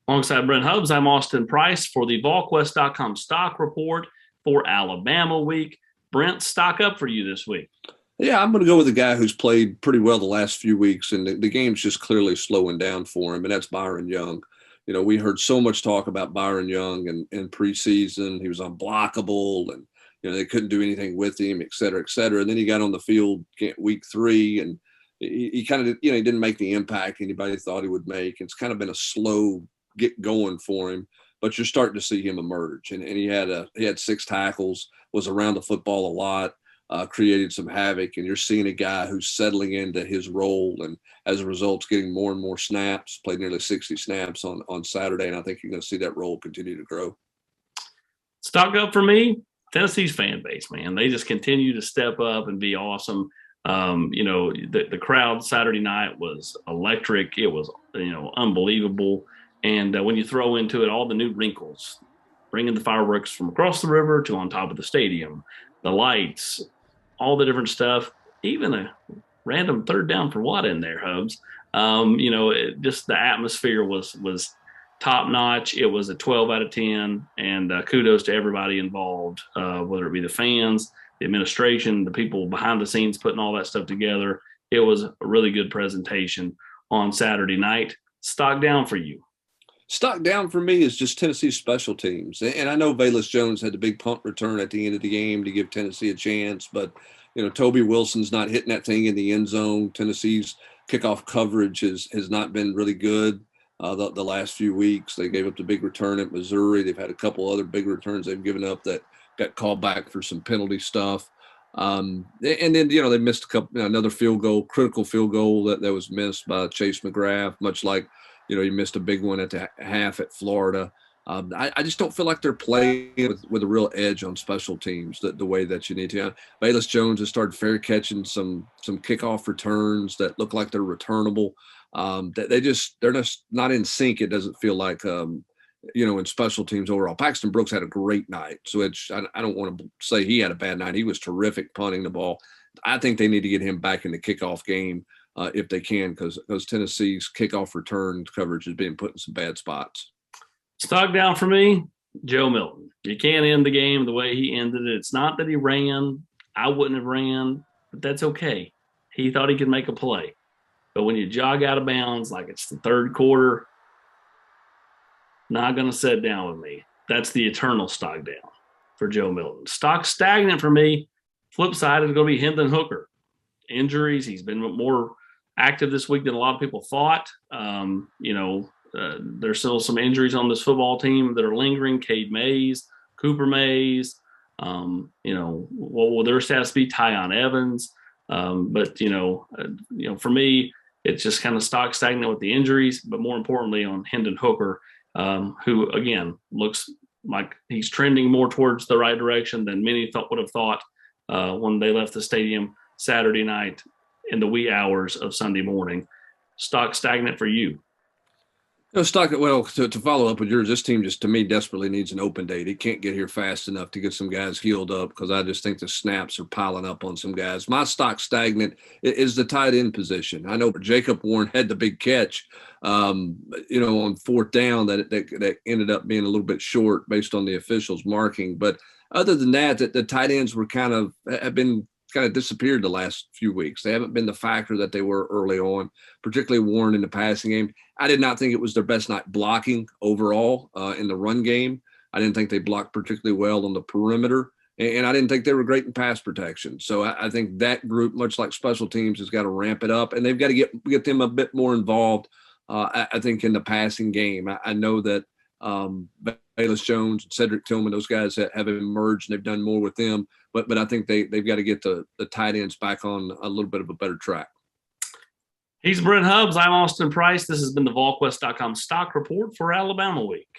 Alongside Brent Hubbs, I'm Austin Price for the Volquest.com stock report for Alabama week. Brent, stock up for you this week. Yeah, I'm going to go with a guy who's played pretty well the last few weeks, and the game's just clearly slowing down for him, and that's Byron Young. We heard so much talk about Byron Young in preseason. He was unblockable, and they couldn't do anything with him, et cetera, et cetera. And then he got on the field week 3, and he kind of, he didn't make the impact anybody thought he would make. It's kind of been a slow get going for him, but you're starting to see him emerge. And he had 6 tackles, was around the football a lot. Created some havoc, and you're seeing a guy who's settling into his role, and as a result, getting more and more snaps. Played nearly 60 snaps on Saturday, and I think you're going to see that role continue to grow. Stock up for me, Tennessee's fan base, man. They just continue to step up and be awesome. The crowd Saturday night was electric. It was, unbelievable. And when you throw into it all the new wrinkles, bringing the fireworks from across the river to on top of the stadium, the lights, all the different stuff, even a random third down for what in there, Hubs. Just the atmosphere was top notch. It was a 12 out of 10, and kudos to everybody involved, whether it be the fans, the administration, the people behind the scenes putting all that stuff together. It was a really good presentation on Saturday night. Stock down for you. Stock down for me is just Tennessee's special teams. And I know Velus Jones had the big punt return at the end of the game to give Tennessee a chance, but, Toby Wilson's not hitting that thing in the end zone. Tennessee's kickoff coverage has not been really good the last few weeks. They gave up the big return at Missouri. They've had a couple other big returns they've given up that got called back for some penalty stuff. And then, they missed another field goal, critical field goal that was missed by Chase McGrath, much like, he missed a big one at the half at Florida. I just don't feel like they're playing with a real edge on special teams the way that you need to. Velus Jones has started fair catching some kickoff returns that look like they're returnable. They're just not in sync. It doesn't feel like, in special teams overall. Paxton Brooks had a great night, so I don't want to say he had a bad night. He was terrific punting the ball. I think they need to get him back in the kickoff game if they can, because Tennessee's kickoff return coverage is being put in some bad spots. Stock down for me, Joe Milton. You can't end the game the way he ended it. It's not that he ran. I wouldn't have ran, but that's okay. He thought he could make a play. But when you jog out of bounds like it's the third quarter, not going to sit down with me. That's the eternal stock down for Joe Milton. Stock stagnant for me. Flip side is going to be Hendon Hooker. Injuries. He's been more active this week than a lot of people thought. There's still some injuries on this football team that are lingering. Cade Mays, Cooper Mays, what will their status be? Tyon Evans. For me, it's just kind of stock stagnant with the injuries, but more importantly on Hendon Hooker, who again looks like he's trending more towards the right direction than many would have thought when they left the stadium Saturday night in the wee hours of Sunday morning. Stock stagnant for you. To follow up with yours, this team just, to me, desperately needs an open date. It can't get here fast enough to get some guys healed up, because I just think the snaps are piling up on some guys. My stock stagnant is the tight end position. I know Jacob Warren had the big catch, on fourth down that ended up being a little bit short based on the officials' marking. But other than that, the tight ends have been kind of disappeared the last few weeks. They haven't been the factor that they were early on, particularly Warren in the passing game. I did not think it was their best night blocking overall in the run game. I didn't think they blocked particularly well on the perimeter, and I didn't think they were great in pass protection. So I think that group, much like special teams, has got to ramp it up, and they've got to get them a bit more involved, I think, in the passing game. I know that Velus Jones and Cedric Tillman, those guys have emerged, and they've done more with them. But I think they've got to get the tight ends back on a little bit of a better track. He's Brent Hubbs. I'm Austin Price. This has been the Volquest.com stock report for Alabama week.